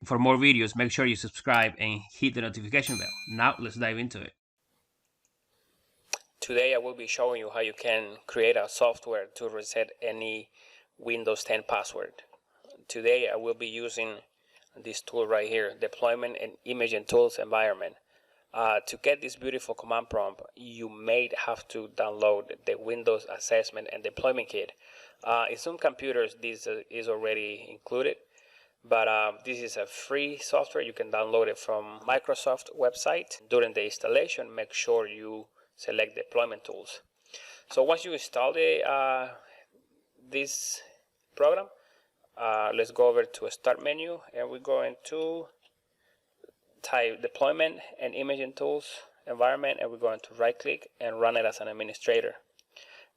For more videos, make sure you subscribe and hit the notification bell. Now let's dive into it. Today I will be showing you how you can create a software to reset any Windows 10 password. Today I will be using this tool right here, Deployment and Imaging Tools Environment. To get this beautiful command prompt, you may have to download the Windows Assessment and Deployment Kit. In some computers this is already included, but this is a free software. You can download it from Microsoft website. During the installation, make sure you select deployment tools. So once you install this program, let's go over to a start menu, and we're going to type deployment and imaging tools environment, and we're going to right click and run it as an administrator,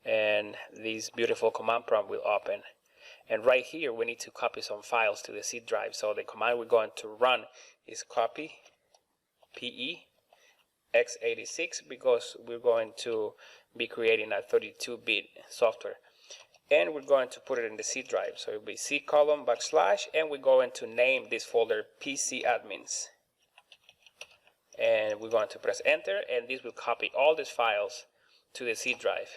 and this beautiful command prompt will open. And right here we need to copy some files to the C drive. So the command we're going to run is copy PE x86, because we're going to be creating a 32-bit software, and we're going to put it in the C drive. So it'll be C colon / and we're going to name this folder PC admins, and we're going to press enter, and this will copy all these files to the C drive.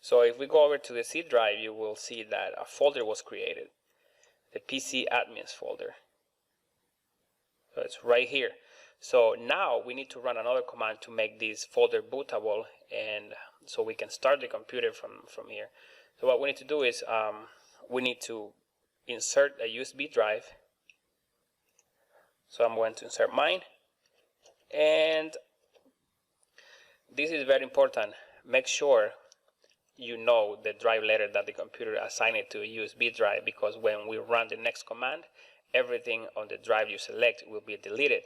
So if we go over to the C drive, you will see that a folder was created, the PC admins folder. So it's right here. So now we need to run another command to make this folder bootable, and so we can start the computer from here. So what we need to do is we need to insert a USB drive. So I'm going to insert mine, and this is very important. Make sure you know the drive letter that the computer assigned it to a USB drive, because when we run the next command, everything on the drive you select will be deleted.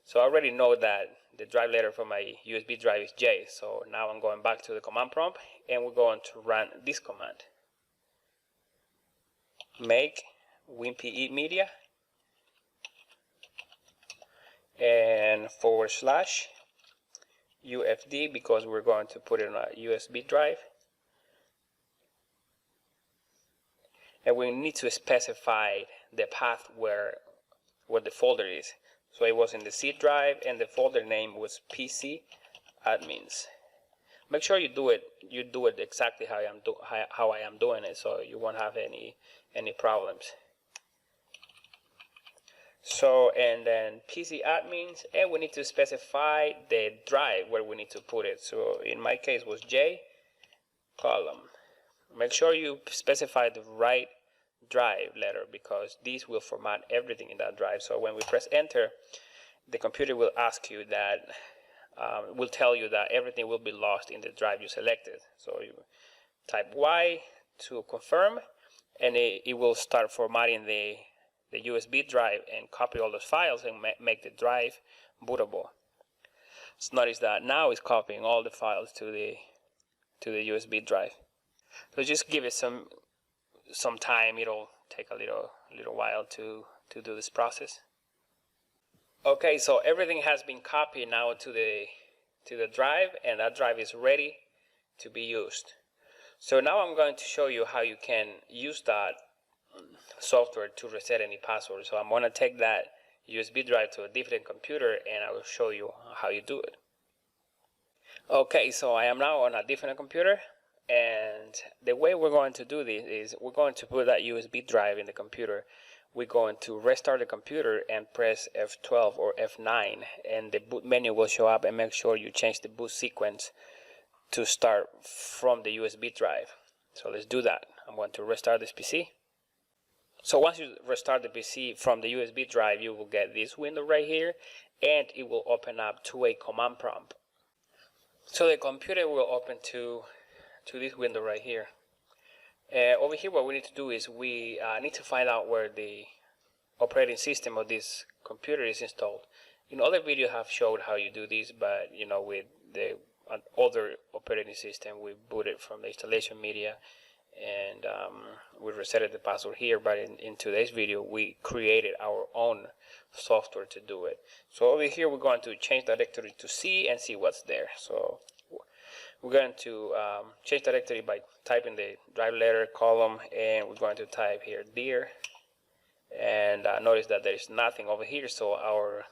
So I already know that the drive letter for my USB drive is J. So now I'm going back to the command prompt, and we're going to run this command. Make WinPE media and / UFD, because we're going to put it on a USB drive. And we need to specify the path where the folder is. So it was in the C drive, and the folder name was PC admins. Make sure you do it exactly how I am doing it, so you won't have any problems. So, and then PC admins, and we need to specify the drive where we need to put it. So in my case was J column. Make sure you specify the right drive letter, because this will format everything in that drive. So when we press enter, the computer will ask you that, will tell you that everything will be lost in the drive you selected. So you type Y to confirm, and it will start formatting the USB drive and copy all those files and make the drive bootable. So notice that now it's copying all the files to the USB drive. So just give it some time. It'll take a little while to do this process. Okay, so everything has been copied now to the drive, and that drive is ready to be used. So now I'm going to show you how you can use that software to reset any password. So I'm going to take that USB drive to a different computer, and I will show you how you do it. Okay, so I am now on a different computer, and the way we're going to do this is we're going to put that USB drive in the computer. We're going to restart the computer and press F12 or F9, and the boot menu will show up, and make sure you change the boot sequence to start from the USB drive. So let's do that. I'm going to restart this PC. So once you restart the PC from the USB drive, you will get this window right here, and it will open up to a command prompt. So the computer will open to this window right here. Over here, what we need to do is we need to find out where the operating system of this computer is installed. In other videos, I have showed how you do this, but with the other operating system, we booted from the installation media, and we resetted the password here. But in today's video, we created our own software to do it. So over here, we're going to change directory to C and see what's there. So we're going to change directory by typing the drive letter column, and we're going to type here dir and notice that there is nothing over here, so our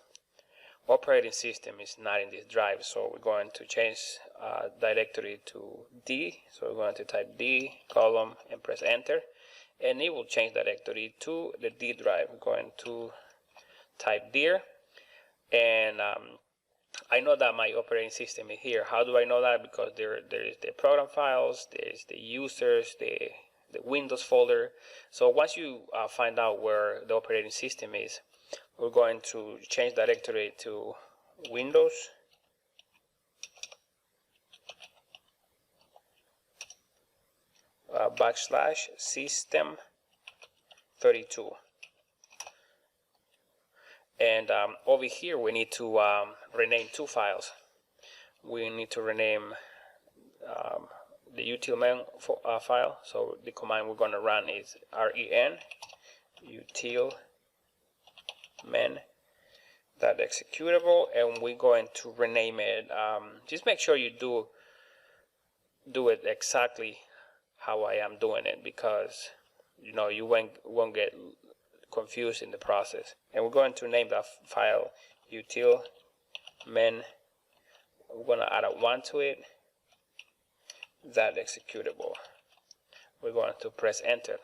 operating system is not in this drive. So we're going to change directory to D. So we're going to type D column and press enter, and it will change directory to the D drive. We're going to type dir, and I know that my operating system is here. How do I know that? Because there is the program files, there's the users, the Windows folder. So once you find out where the operating system is, we're going to change directory to Windows, backslash system 32. And over here we need to rename two files. We need to rename the utilmain file. So the command we're going to run is ren utilmain that executable, and we're going to rename it. Just make sure you do it exactly how I am doing it, because you know you won't get confused in the process. And we're going to name that file utilmain. We're going to add a 1 to it, that executable. We're going to press enter.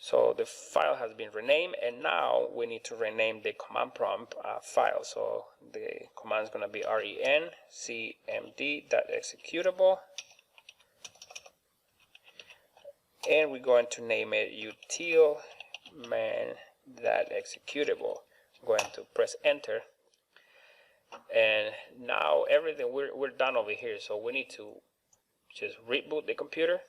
So the file has been renamed, and now we need to rename the command prompt file. So the command is going to be ren cmd that executable, and we're going to name it utilmain that executable. I'm going to press enter, and now everything we're done over here. So we need to just reboot the computer.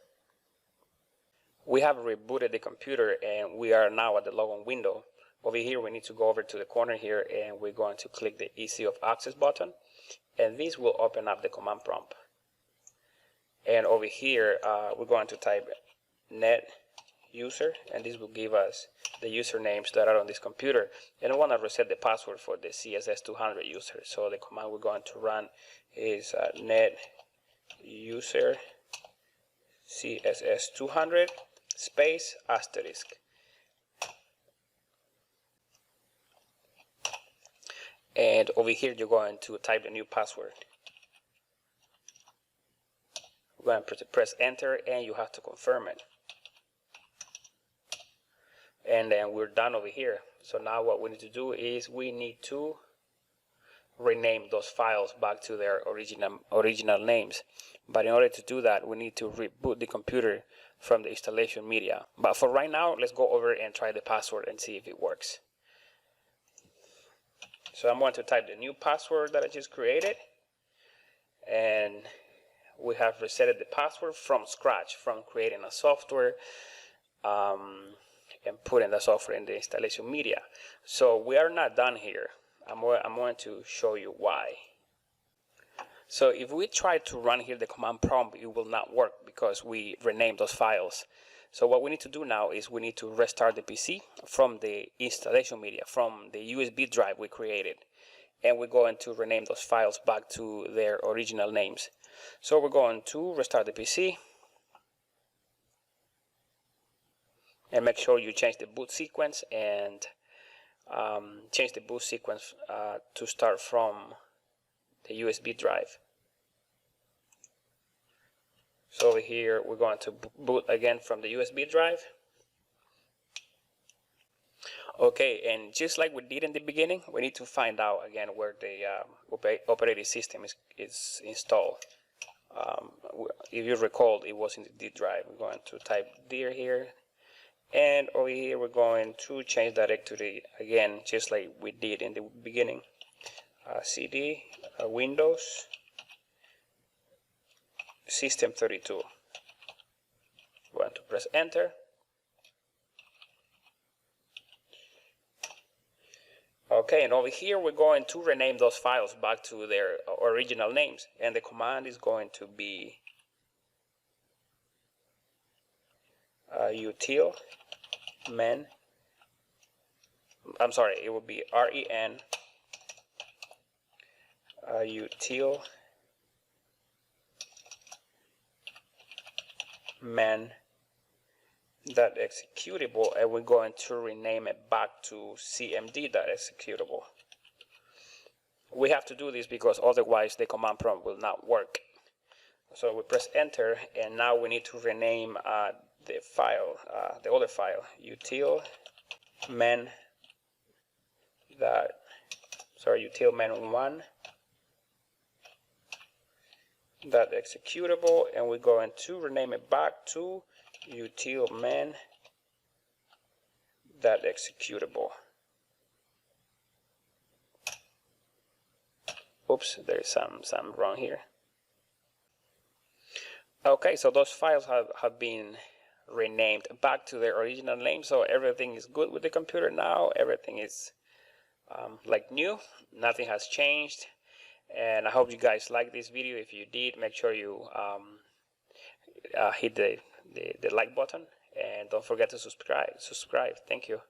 We have rebooted the computer, and we are now at the logon window. Over here we need to go over to the corner here, and we're going to click the easy of access button, and this will open up the command prompt. And over here we're going to type net user, and this will give us the usernames that are on this computer. And I want to reset the password for the CSS200 user. So the command we're going to run is net user CSS200 space asterisk. And over here you're going to type the new password. We're going to press enter, and you have to confirm it. And then we're done over here. So now what we need to do is we need to rename those files back to their original names. But in order to do that, we need to reboot the computer from the installation media. But for right now, let's go over and try the password and see if it works. So I'm going to type the new password that I just created, and we have reset the password from scratch, from creating a software and putting the software in the installation media. So we are not done here. I'm going to show you why. So if we try to run here the command prompt, it will not work because we renamed those files. So what we need to do now is we need to restart the PC from the installation media, from the USB drive we created, and we're going to rename those files back to their original names. So we're going to restart the PC, and make sure you change the boot sequence, and change the boot sequence to start from the USB drive. So over here we're going to boot again from the USB drive. Okay, and just like we did in the beginning, we need to find out again where the operating system is installed. If you recall, it was in the D drive. We're going to type dir here, and over here we're going to change directory again, just like we did in the beginning. cd Windows system 32. We're going to press enter. Okay, and over here we're going to rename those files back to their original names, and the command is going to be utilmain. I'm sorry, it will be ren utilmain that executable, and we're going to rename it back to cmd.executable. We have to do this because otherwise the command prompt will not work. So we press enter, and now we need to rename the file, the other file, utilmen utilmen1 that executable, and we're going to rename it back to utilmen that executable. Oops, there's some wrong here. Okay, so those files have been renamed back to their original name, so everything is good with the computer now. Everything is like new, nothing has changed. And I hope you guys like this video. If you did, make sure you hit the like button, and don't forget to subscribe. Thank you.